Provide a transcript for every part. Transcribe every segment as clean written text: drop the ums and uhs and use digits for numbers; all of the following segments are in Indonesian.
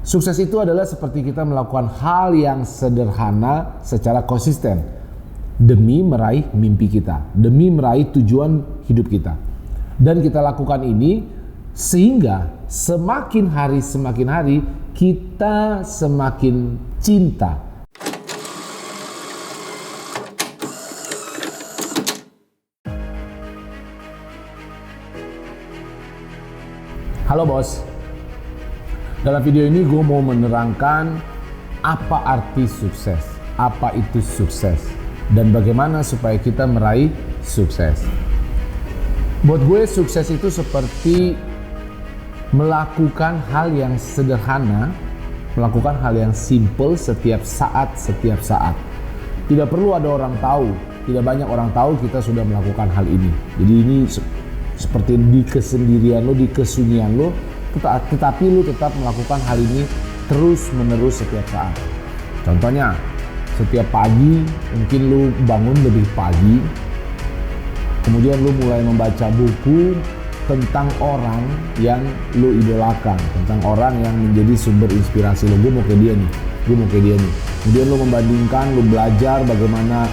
Sukses itu adalah seperti kita melakukan hal yang sederhana secara konsisten demi meraih mimpi kita, demi meraih tujuan hidup kita. Dan kita lakukan ini sehingga semakin hari kita semakin cinta. Halo bos. Dalam video ini gue mau menerangkan apa arti sukses, apa itu sukses, dan bagaimana supaya kita meraih sukses. Buat gue sukses itu seperti melakukan hal yang sederhana, melakukan hal yang simple setiap saat. Tidak perlu ada orang tahu, tidak banyak orang tahu kita sudah melakukan hal ini. Jadi ini seperti di kesendirian lo, di kesunyian lo, tetapi lu tetap melakukan hal ini terus menerus setiap saat. Contohnya, setiap pagi mungkin lu bangun lebih pagi, kemudian lu mulai membaca buku tentang orang yang lu idolakan, tentang orang yang menjadi sumber inspirasi lu. Gue mau kayak dia nih. Kemudian lu membandingkan, lu belajar bagaimana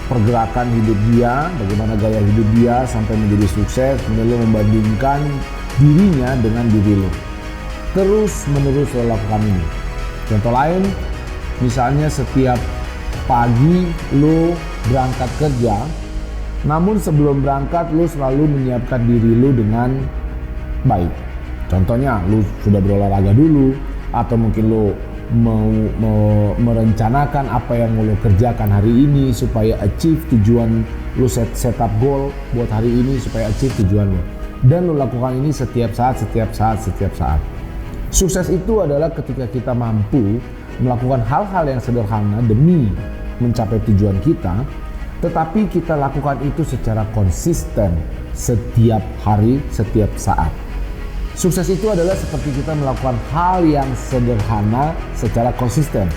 pergerakan hidup dia, bagaimana gaya hidup dia sampai menjadi sukses. Kemudian lu membandingkan dirinya dengan diri lo. Terus menerus lo lakukan ini. Contoh lain, misalnya setiap pagi lo berangkat kerja, namun sebelum berangkat lo selalu menyiapkan diri lo dengan baik. Contohnya lo sudah berolahraga dulu, atau mungkin lo mau merencanakan apa yang mau lo kerjakan hari ini supaya achieve tujuan lo, set up goal buat hari ini supaya achieve tujuan lo. Dan lo lakukan ini setiap saat. Sukses itu adalah ketika kita mampu melakukan hal-hal yang sederhana demi mencapai tujuan kita, tetapi kita lakukan itu secara konsisten setiap hari, setiap saat. Sukses itu adalah seperti kita melakukan hal yang sederhana secara konsisten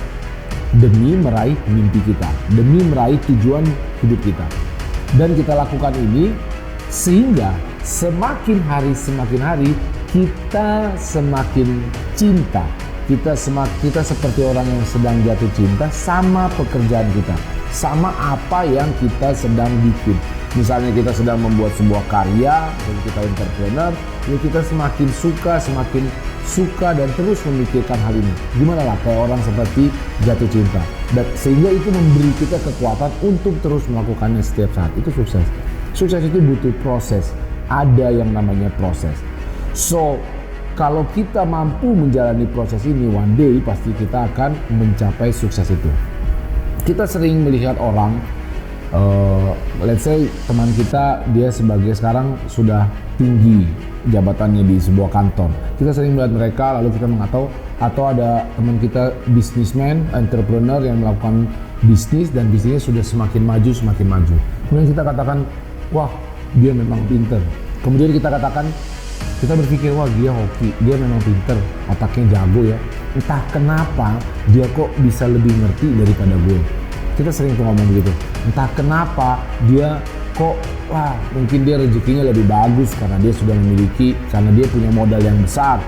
demi meraih mimpi kita, demi meraih tujuan hidup kita. Dan kita lakukan ini sehingga semakin hari kita semakin cinta. Kita seperti orang yang sedang jatuh cinta sama pekerjaan kita, sama apa yang kita sedang bikin. Misalnya kita sedang membuat sebuah karya, dan kita entrepreneur, ya kita semakin suka dan terus memikirkan hal ini. Gimana lah kayak orang seperti jatuh cinta. Dan sehingga itu memberi kita kekuatan untuk terus melakukannya setiap saat. Itu sukses. Sukses itu butuh proses. Ada yang namanya proses. So, kalau kita mampu menjalani proses ini, one day pasti kita akan mencapai sukses itu. Kita sering melihat orang, let's say teman kita, dia sebagai sekarang sudah tinggi jabatannya di sebuah kantor. Kita sering melihat mereka, lalu kita mengatakan, atau ada teman kita businessman, entrepreneur yang melakukan bisnis dan bisnisnya sudah semakin maju. Kemudian kita katakan, wah, dia memang pinter. Kemudian kita berpikir, wah dia hoki, dia memang pinter, otaknya jago ya. Entah kenapa dia kok bisa lebih ngerti daripada gue. Kita sering tuh ngomong gitu. Entah kenapa dia kok, wah mungkin dia rezekinya lebih bagus karena dia sudah memiliki, karena dia punya modal yang besar.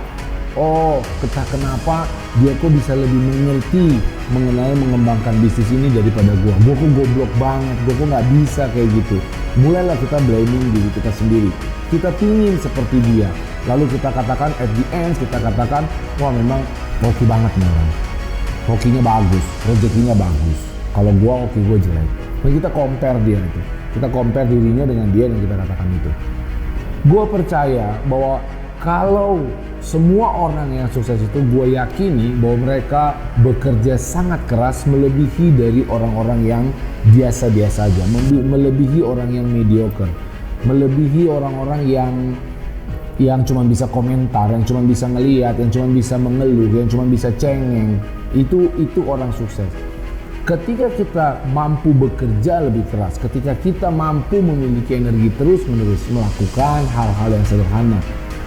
Oh, entah kenapa dia kok bisa lebih mengerti mengenai mengembangkan bisnis ini daripada gue. Gue kok goblok banget, gue kok nggak bisa kayak gitu. Mulailah kita blaming diri kita sendiri. Kita pingin seperti dia. Lalu kita katakan at the end, kita katakan, wah memang hoki banget nih orang. Hokinya bagus, rezekinya bagus. Kalau gue hoki gue jelek. Lalu kita compare dia itu. Kita compare dirinya dengan dia dan kita katakan itu. Gue percaya bahwa kalau semua orang yang sukses itu, gue yakini bahwa mereka bekerja sangat keras melebihi dari orang-orang yang biasa-biasa aja, melebihi orang yang mediocre, melebihi orang-orang yang cuma bisa komentar, yang cuma bisa ngelihat, yang cuma bisa mengeluh, yang cuma bisa cengeng. Itu orang sukses. Ketika kita mampu bekerja lebih keras, ketika kita mampu memiliki energi terus-menerus melakukan hal-hal yang sederhana,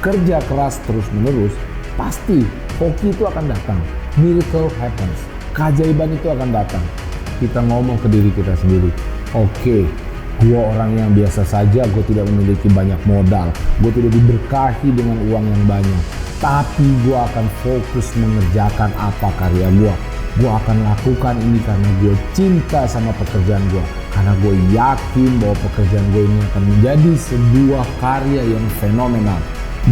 kerja keras terus-menerus, pasti hoki itu akan datang. Miracle happens. Keajaiban itu akan datang. Kita ngomong ke diri kita sendiri, oke, gue orang yang biasa saja, gue tidak memiliki banyak modal, gue tidak diberkahi dengan uang yang banyak. tapi gue akan fokus mengerjakan apa karya gue. Gue akan lakukan ini karena gue cinta sama pekerjaan gue, karena gue yakin bahwa pekerjaan gue ini akan menjadi sebuah karya yang fenomenal.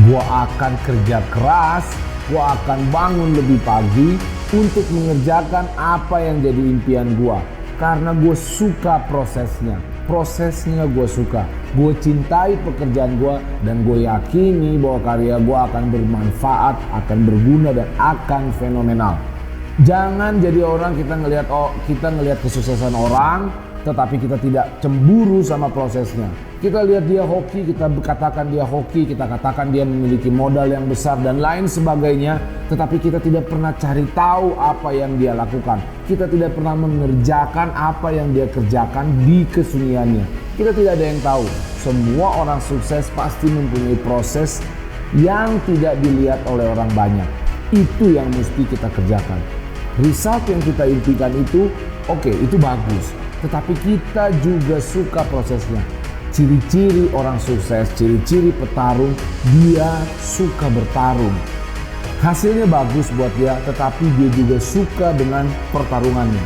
Gue akan kerja keras, gue akan bangun lebih pagi untuk mengerjakan apa yang jadi impian gue, karena gue suka prosesnya. Prosesnya gue suka, gue cintai pekerjaan gue, dan gue yakini bahwa karya gue akan bermanfaat, akan berguna, dan akan fenomenal. Jangan jadi orang kita ngelihat kesuksesan orang, tetapi kita tidak cemburu sama prosesnya. Kita lihat dia hoki, kita katakan dia hoki, kita katakan dia memiliki modal yang besar dan lain sebagainya, tetapi kita tidak pernah cari tahu apa yang dia lakukan. Kita tidak pernah mengerjakan apa yang dia kerjakan di kesunyiannya. Kita tidak ada yang tahu. Semua orang sukses pasti mempunyai proses yang tidak dilihat oleh orang banyak. Itu yang mesti kita kerjakan. Result yang kita impikan itu, oke, itu bagus. Tetapi kita juga suka prosesnya. Ciri-ciri orang sukses, ciri-ciri petarung, dia suka bertarung. Hasilnya bagus buat dia, tetapi dia juga suka dengan pertarungannya.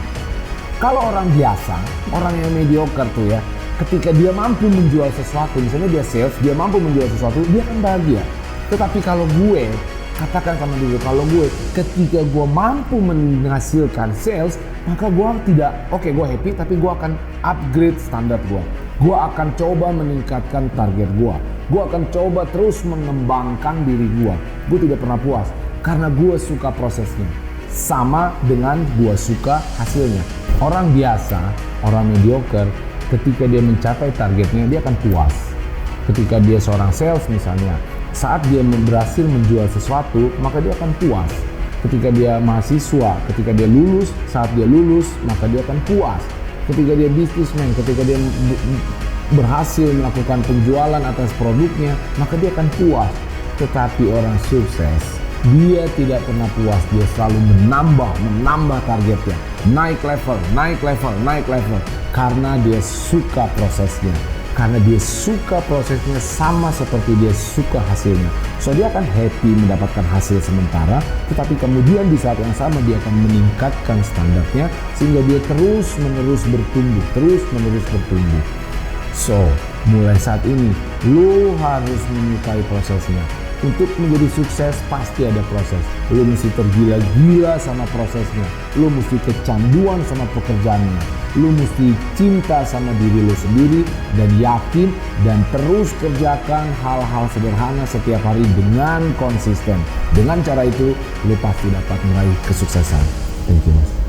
Kalau orang biasa, orang yang mediocre tuh ya, ketika dia mampu menjual sesuatu, misalnya dia sales, dia mampu menjual sesuatu, dia akan bahagia. Tetapi kalau gue, katakan sama diri, kalau gue ketika gue mampu menghasilkan sales, maka gue tidak, gue happy, tapi gue akan upgrade standar gue. Gue akan coba meningkatkan target gue. Gue akan coba terus mengembangkan diri gue. Gue tidak pernah puas karena gue suka prosesnya. Sama dengan gue suka hasilnya. Orang biasa, orang mediocre, ketika dia mencapai targetnya, dia akan puas. Ketika dia seorang sales misalnya, saat dia berhasil menjual sesuatu, maka dia akan puas. Ketika dia mahasiswa, ketika dia lulus, saat dia lulus, maka dia akan puas. Ketika dia businessman, ketika dia berhasil melakukan penjualan atas produknya, maka dia akan puas. Tetapi orang sukses, dia tidak pernah puas. Dia selalu menambah targetnya. Naik level. Karena dia suka prosesnya. Karena dia suka prosesnya sama seperti dia suka hasilnya. So dia akan happy mendapatkan hasil sementara, tetapi kemudian di saat yang sama dia akan meningkatkan standarnya sehingga dia terus menerus bertumbuh. So mulai saat ini lo harus menyukai prosesnya. Untuk menjadi sukses pasti ada proses. Lo mesti tergila-gila sama prosesnya. Lo mesti kecanduan sama pekerjaannya. Lo mesti cinta sama diri lo sendiri dan yakin dan terus kerjakan hal-hal sederhana setiap hari dengan konsisten. Dengan cara itu lo pasti dapat meraih kesuksesan. Thank you, Mas.